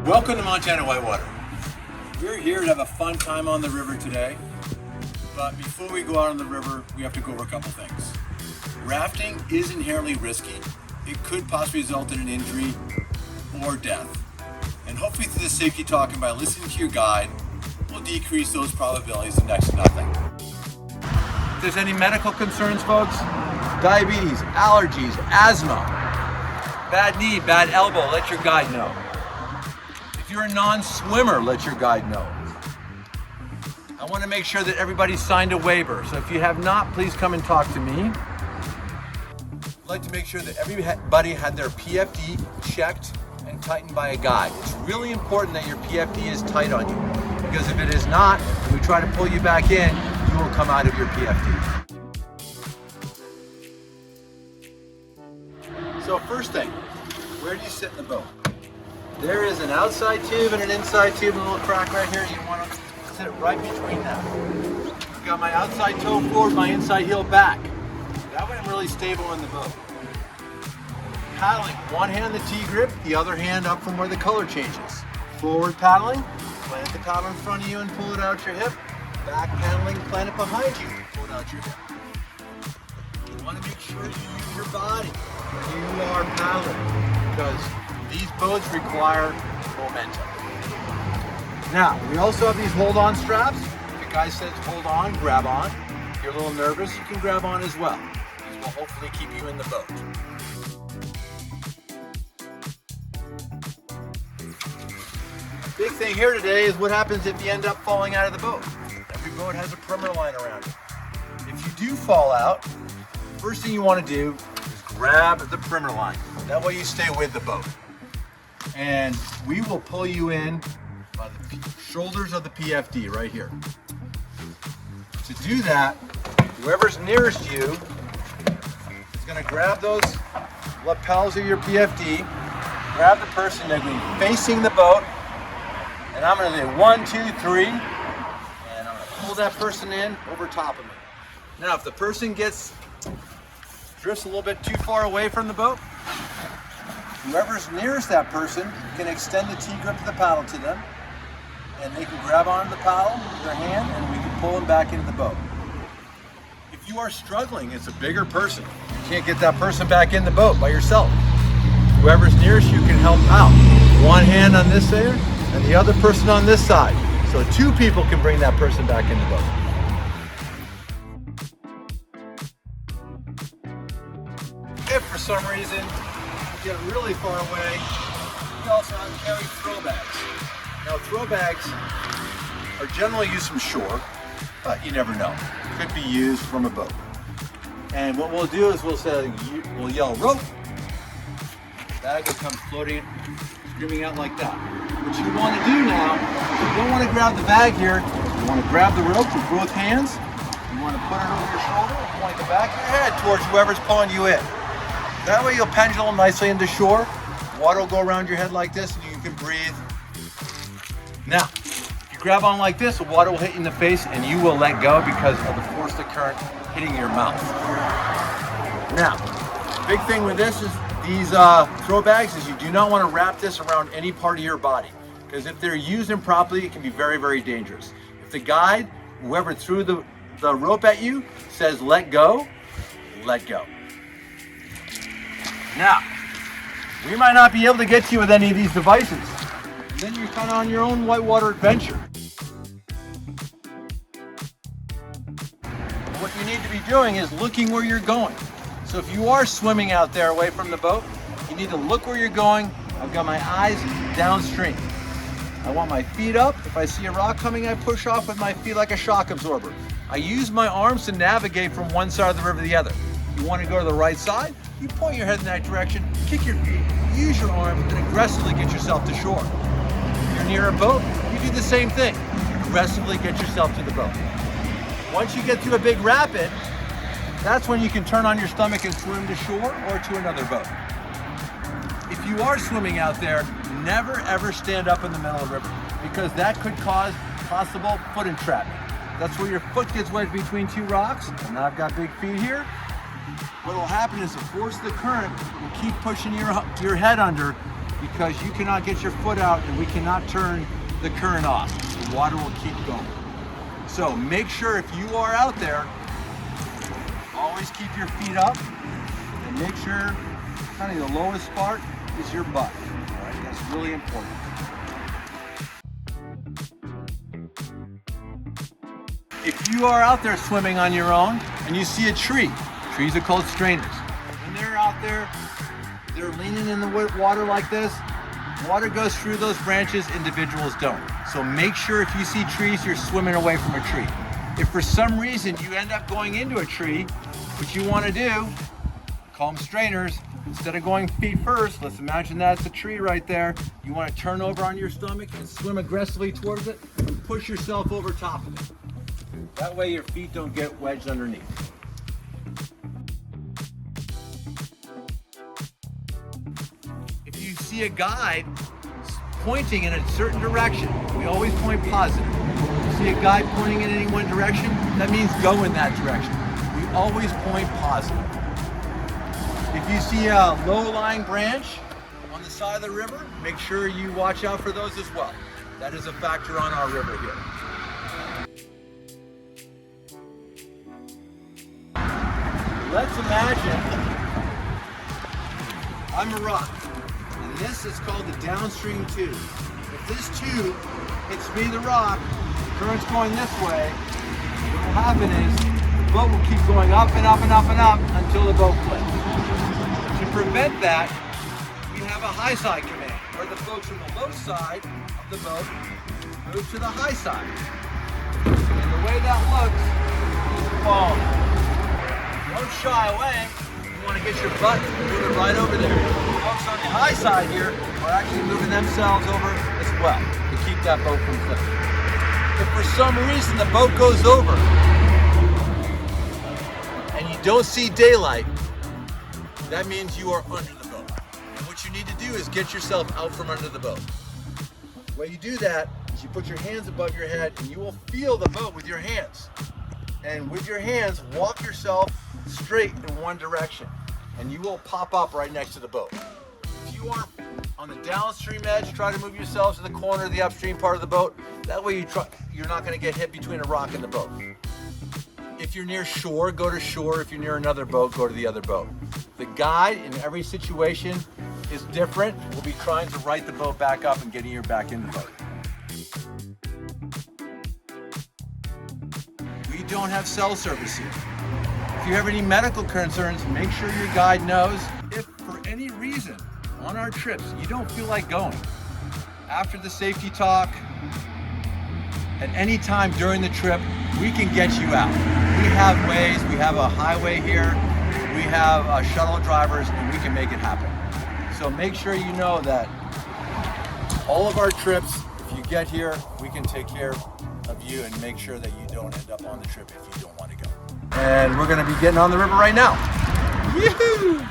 Welcome to Montana Whitewater. We're here to have a fun time on the river today, but before we go out on the river, we have to go over a couple things. Rafting is inherently risky. It could possibly result in an injury or death. And hopefully through the safety talk and by listening to your guide, we'll decrease those probabilities to next to nothing. If there's any medical concerns, folks, diabetes, allergies, asthma, bad knee, bad elbow, let your guide know. If you're a non-swimmer, let your guide know. I want to make sure that everybody signed a waiver. So if you have not, please come and talk to me. I'd like to make sure that everybody had their PFD checked and tightened by a guide. It's really important that your PFD is tight on you, because if it is not, and we try to pull you back in, you will come out of your PFD. So first thing, where do you sit in the boat? There is an outside tube and an inside tube, a little crack right here. You want to sit right between them. I've got my outside toe forward, my inside heel back. That way I'm really stable in the boat. Paddling, one hand the T-grip, the other hand up from where the color changes. Forward paddling, plant the paddle in front of you and pull it out your hip. Back paddling, plant it behind you, pull it out your hip. You want to make sure you use your body when you are paddling, because these boats require momentum. Now, we also have these hold-on straps. If the guy says hold on, grab on. If you're a little nervous, you can grab on as well. These will hopefully keep you in the boat. Big thing here today is what happens if you end up falling out of the boat. Every boat has a perimeter line around it. If you do fall out, first thing you want to do is grab the perimeter line. That way you stay with the boat. And we will pull you in by the shoulders of the PFD right here. To do that, whoever's nearest you is going to grab those lapels of your PFD, grab the person, they're going to be facing the boat, and I'm going to do 1, 2, 3, and I'm going to pull that person in over top of me. Now, if the person drifts a little bit too far away from the boat, whoever's nearest that person can extend the T-grip of the paddle to them, and they can grab onto the paddle with their hand, and we can pull them back into the boat. If you are struggling, it's a bigger person. You can't get that person back in the boat by yourself. Whoever's nearest you can help out. One hand on this side, and the other person on this side. So 2 people can bring that person back in the boat. If for some reason get really far away, we also carry throw bags. Now throw bags are generally used from shore, but you never know. Could be used from a boat. And what we'll do is we'll yell rope. The bag will come floating, screaming out like that. What you want to do now, you don't want to grab the bag here. You want to grab the rope with both hands. You want to put it over your shoulder and point the back of your head towards whoever's pulling you in. That way you'll pendulum nicely into shore. Water will go around your head like this and you can breathe. Now, if you grab on like this, the water will hit you in the face and you will let go because of the force of the current hitting your mouth. Now, big thing with this is these throw bags is you do not want to wrap this around any part of your body, because if they're used improperly, it can be very, very dangerous. If the guide, whoever threw the rope at you, says let go, let go. Now, we might not be able to get you with any of these devices. And then you're kind of on your own whitewater adventure. What you need to be doing is looking where you're going. So if you are swimming out there away from the boat, you need to look where you're going. I've got my eyes downstream. I want my feet up. If I see a rock coming, I push off with my feet like a shock absorber. I use my arms to navigate from one side of the river to the other. You want to go to the right side, you point your head in that direction, kick your feet, use your arms, and aggressively get yourself to shore. If you're near a boat, you do the same thing. Aggressively get yourself to the boat. Once you get to a big rapid, that's when you can turn on your stomach and swim to shore or to another boat. If you are swimming out there, never ever stand up in the middle of the river, because that could cause possible foot entrapment. That's where your foot gets wedged between two rocks. And now I've got big feet here. What will happen is the force of the current will keep pushing your head under because you cannot get your foot out and we cannot turn the current off. The water will keep going. So make sure if you are out there, always keep your feet up and make sure kind of the lowest part is your butt. All right, that's really important. If you are out there swimming on your own and you see a tree, trees are called strainers. When they're out there, they're leaning in the water like this. Water goes through those branches, individuals don't. So make sure if you see trees, you're swimming away from a tree. If for some reason you end up going into a tree, what you want to do, call them strainers, instead of going feet first, let's imagine that's a tree right there. You want to turn over on your stomach and swim aggressively towards it and push yourself over top of it. That way your feet don't get wedged underneath. If you see a guide pointing in a certain direction, we always point positive. If you see a guide pointing in any one direction, that means go in that direction. We always point positive. If you see a low-lying branch on the side of the river, make sure you watch out for those as well. That is a factor on our river here. Let's imagine I'm a rock, and this is called the downstream tube. If this tube hits me, the rock, the current's going this way, what will happen is the boat will keep going up and up and up and up until the boat flips. To prevent that, we have a high side command, where the folks from the low side of the boat move to the high side. And the way that looks is falling. Don't shy away. You want to get your butt moving right over there. The folks on the high side here are actually moving themselves over as well to keep that boat from flipping. If for some reason the boat goes over and you don't see daylight, that means you are under the boat. And what you need to do is get yourself out from under the boat. The way you do that is you put your hands above your head and you will feel the boat with your hands. And with your hands, walk yourself straight in one direction and you will pop up right next to the boat. If you are on the downstream edge, try to move yourselves to the corner of the upstream part of the boat. That way you're not going to get hit between a rock and the boat. If you're near shore, go to shore. If you're near another boat, go to the other boat. The guide in every situation is different. We'll be trying to right the boat back up and getting you back in the boat. We don't have cell service here. If you have any medical concerns, make sure your guide knows. If for any reason on our trips you don't feel like going, after the safety talk, at any time during the trip, we can get you out. We have ways, we have a highway here, we have shuttle drivers, and we can make it happen. So make sure you know that all of our trips, if you get here, we can take care of you and make sure that you don't end up on the trip if you don't want to go. And we're going to be getting on the river right now. Yoo-hoo!